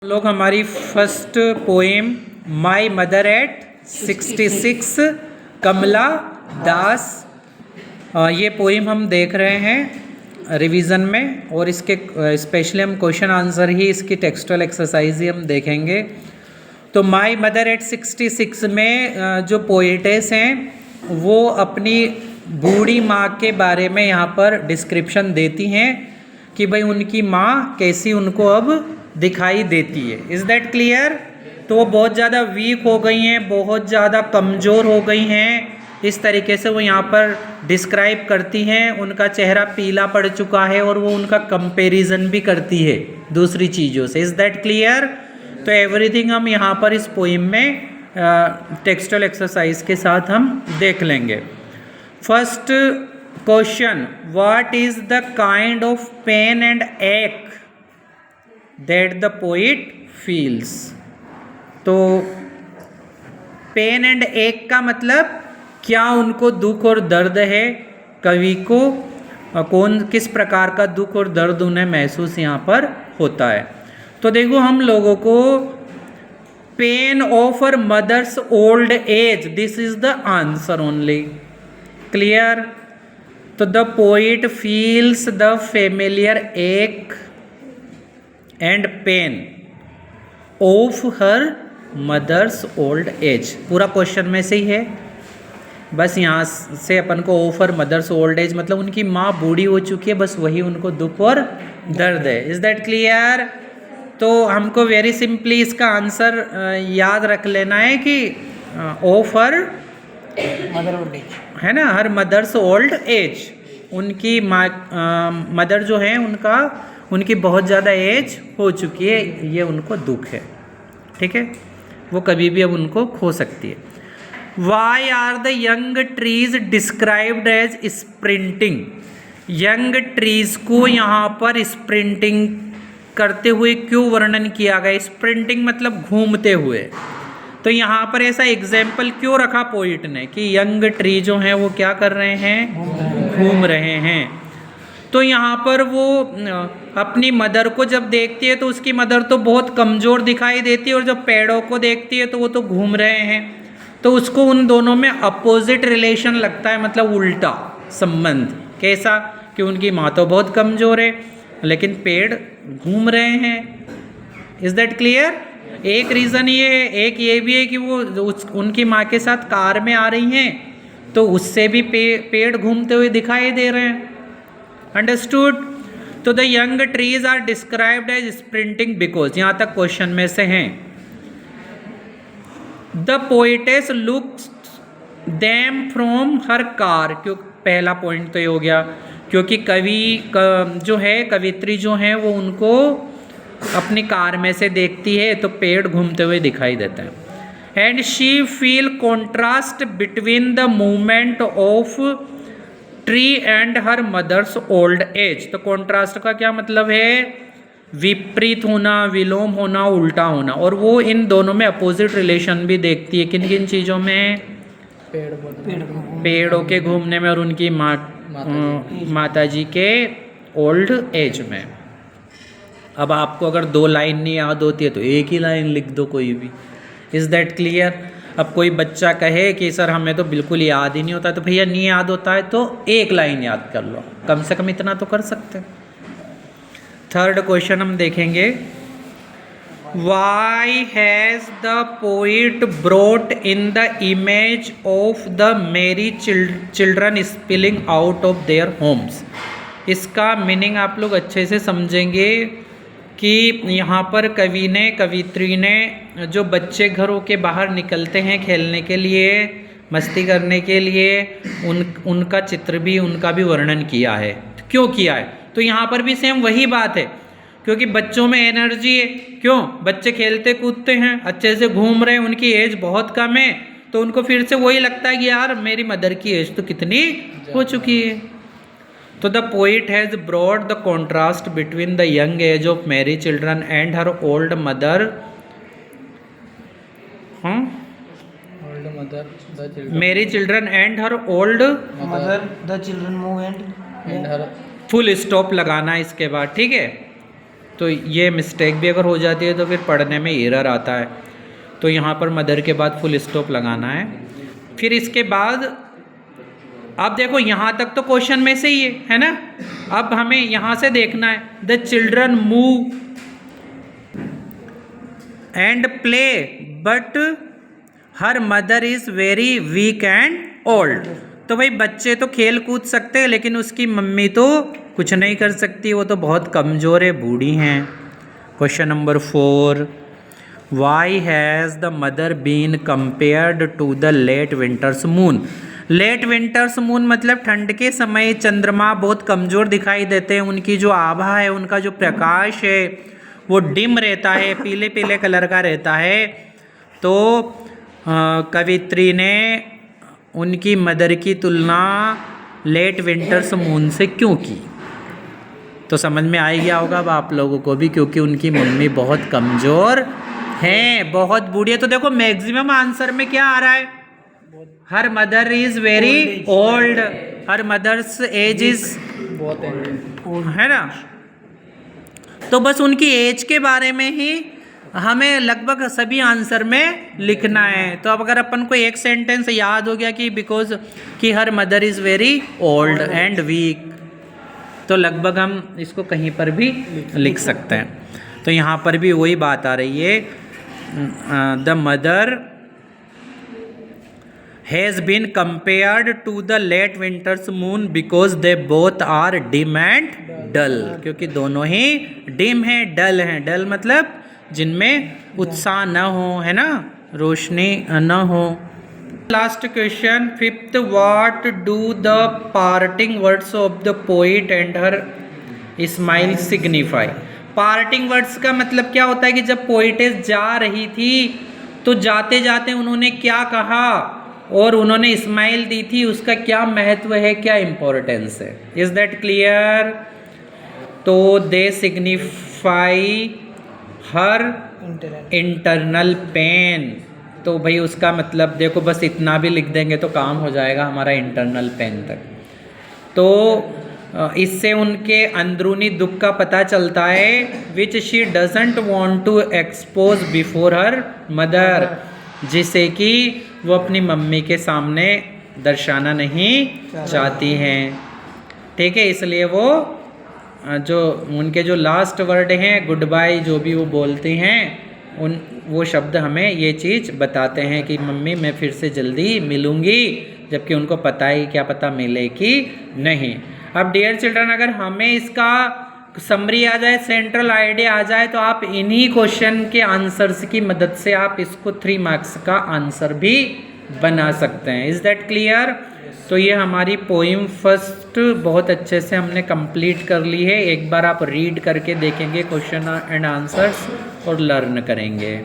लोग हमारी first poem my mother eight 66 कमला दास, ये पोएम हम देख रहे हैं रिवीजन में, और इसके स्पेशली हम क्वेश्चन आंसर ही इसकी टेक्सटुअल एक्सरसाइज ही हम देखेंगे। तो माय मदर एट 66 में जो पोएटेस हैं वो अपनी बूढ़ी माँ के बारे में यहाँ पर डिस्क्रिप्शन देती हैं कि भाई उनकी माँ कैसी उनको अब दिखाई देती है। Is that clear? तो वो बहुत ज़्यादा वीक हो गई हैं, बहुत ज़्यादा कमज़ोर हो गई हैं, इस तरीके से वो यहाँ पर डिस्क्राइब करती हैं। उनका चेहरा पीला पड़ चुका है और वो उनका कंपैरिजन भी करती है दूसरी चीज़ों से। Is that clear? तो एवरीथिंग हम यहाँ पर इस पोइम में टेक्सटुअल एक्सरसाइज के साथ हम देख लेंगे। First question, what is the kind of pain and ache that the poet feels? तो पेन एंड एक का मतलब क्या उनको दुख और दर्द है, कवि को किस प्रकार का दुख और दर्द उन्हें महसूस यहाँ पर होता है। तो देखो हम लोगों को pain of her mother's old age, this is the answer only. Clear? तो the poet feels the familiar ache and pain of her mother's old age. पूरा क्वेश्चन में से ही है, बस यहाँ से अपन को of her mother's old age मतलब उनकी माँ बूढ़ी हो चुकी है, बस वही उनको दुख और दर्द है। Is that clear? तो हमको वेरी सिंपली इसका आंसर याद रख लेना है कि of her mother old age है ना, हर मदर्स ओल्ड एज, उनकी माँ मदर जो है उनकी बहुत ज़्यादा एज हो चुकी है, ये उनको दुख है। ठीक है, वो कभी भी अब उनको खो सकती है। Why are the young trees described as sprinting? Young trees को यहाँ पर स्प्रिंटिंग करते हुए क्यों वर्णन किया गया? स्प्रिंटिंग मतलब घूमते हुए। तो यहाँ पर ऐसा एग्जाम्पल क्यों रखा पोइट ने कि यंग ट्री जो हैं वो क्या कर रहे हैं? घूम रहे हैं। तो यहाँ पर वो अपनी मदर को जब देखती है तो उसकी मदर तो बहुत कमज़ोर दिखाई देती है, और जब पेड़ों को देखती है तो वो तो घूम रहे हैं। तो उसको उन दोनों में अपोजिट रिलेशन लगता है, मतलब उल्टा संबंध। कैसा? कि उनकी माँ तो बहुत कमज़ोर है लेकिन पेड़ घूम रहे हैं। Is that clear? एक रीज़न ये है, एक ये भी है कि वो उनकी माँ के साथ कार में आ रही हैं तो उससे भी पेड़ घूमते हुए दिखाई दे रहे हैं। अंडरस्टूड? तो the young trees are described as sprinting because, यहाँ तक क्वेश्चन में से हैं। The poetess looks them from her car, क्यों? पहला पॉइंट तो ये हो गया क्योंकि जो है कवित्री जो है वो उनको अपनी कार में से देखती है तो पेड़ घूमते हुए दिखाई देता है। And she feel contrast between the movement of tree and her mother's old age. तो कॉन्ट्रास्ट का क्या मतलब है? विपरीत होना, विलोम होना, उल्टा होना। और वो इन दोनों में अपोजिट रिलेशन भी देखती है। किन किन चीज़ों में? पेड़ों के घूमने में और उनकी माताजी के ओल्ड एज में। अब आपको अगर दो लाइन नहीं याद होती है तो एक ही लाइन लिख दो कोई भी। Is that clear? अब कोई बच्चा कहे कि सर हमें तो बिल्कुल याद ही नहीं होता, तो भैया नहीं याद होता है तो एक लाइन याद कर लो, कम से कम इतना तो कर सकते हैं। थर्ड क्वेश्चन हम देखेंगे, why has the poet brought in the image of the merry children spilling out of their homes? इसका मीनिंग आप लोग अच्छे से समझेंगे कि यहाँ पर कवित्री ने जो बच्चे घरों के बाहर निकलते हैं खेलने के लिए, मस्ती करने के लिए, उनका चित्र भी, उनका भी वर्णन किया है। क्यों किया है? तो यहाँ पर भी सेम वही बात है, क्योंकि बच्चों में एनर्जी है। क्यों? बच्चे खेलते कूदते हैं, अच्छे से घूम रहे हैं, उनकी एज बहुत कम है, तो उनको फिर से वही लगता है कि यार मेरी मदर की एज तो कितनी हो चुकी है। तो the poet has brought the contrast between the young age of Mary children and her old mother. Mary children and her old mother the children move and her full stop लगाना इसके बाद। ठीक है, तो ये मिस्टेक भी अगर हो जाती है तो फिर पढ़ने में एरर आता है। तो यहाँ पर मदर के बाद फुल स्टॉप लगाना है। फिर इसके बाद अब देखो यहाँ तक तो क्वेश्चन में से ही है ना। अब हमें यहाँ से देखना है, the children move and play but her mother is very weak and old. तो भाई बच्चे तो खेल कूद सकते हैं लेकिन उसकी मम्मी तो कुछ नहीं कर सकती, वो तो बहुत कमज़ोर है, बूढ़ी हैं। Question number 4, why has the mother been compared to the late winter's moon. Late winter's moon मतलब ठंड के समय चंद्रमा बहुत कमज़ोर दिखाई देते हैं, उनकी जो आभा है, उनका जो प्रकाश है वो डिम रहता है, पीले पीले कलर का रहता है। तो कवित्री ने उनकी मदर की तुलना लेट विंटर्स मून से क्यों की? तो समझ में आ गया होगा अब आप लोगों को भी, क्योंकि उनकी मम्मी बहुत कमज़ोर हैं, बहुत बूढ़ी है। तो देखो मैक्सिमम आंसर में क्या आ रहा है, her mother is very old, her mother's age is है ना। तो बस उनकी एज के बारे में ही हमें लगभग सभी आंसर में लिखना है। तो अब अगर अपन को एक सेंटेंस याद हो गया कि बिकॉज कि her mother is very old and weak, तो लगभग हम इसको कहीं पर भी लिख सकते हैं। तो यहाँ पर भी वही बात आ रही है, the mother has been compared to the late winter's moon because they both are dim and dull, क्योंकि दोनों ही डिम हैं, डल हैं। डल मतलब जिनमें उत्साह न हो, है ना, रोशनी न हो। Last question 5th, what do the parting words of the poet and her smile signify. Parting words का मतलब क्या होता है कि जब पोइटेस जा रही थी तो जाते जाते उन्होंने क्या कहा और उन्होंने स्माइल दी थी, उसका क्या महत्व है, क्या इम्पोर्टेंस है। Is that clear? तो दे सिग्निफाई हर इंटरनल पेन। तो भाई उसका मतलब देखो बस इतना भी लिख देंगे तो काम हो जाएगा हमारा इंटरनल पेन तक। तो इससे उनके अंदरूनी दुख का पता चलता है, which she doesn't want to expose before her mother, जिसे कि वो अपनी मम्मी के सामने दर्शाना नहीं चाहती हैं। ठीक है, इसलिए वो जो उनके जो लास्ट वर्ड हैं, गुड बाय जो भी वो बोलते हैं, वो शब्द हमें ये चीज़ बताते हैं कि मम्मी मैं फिर से जल्दी मिलूँगी, जबकि उनको पता ही क्या पता मिले कि नहीं। अब डियर चिल्ड्रन, अगर हमें इसका समरी आ जाए, सेंट्रल आइडिया आ जाए, तो आप इन्हीं क्वेश्चन के आंसर्स की मदद से आप इसको 3 मार्क्स का आंसर भी बना सकते हैं। Is that clear? तो ये हमारी पोइम फर्स्ट बहुत अच्छे से हमने कंप्लीट कर ली है। एक बार आप रीड करके देखेंगे क्वेश्चन एंड आंसर्स और लर्न करेंगे।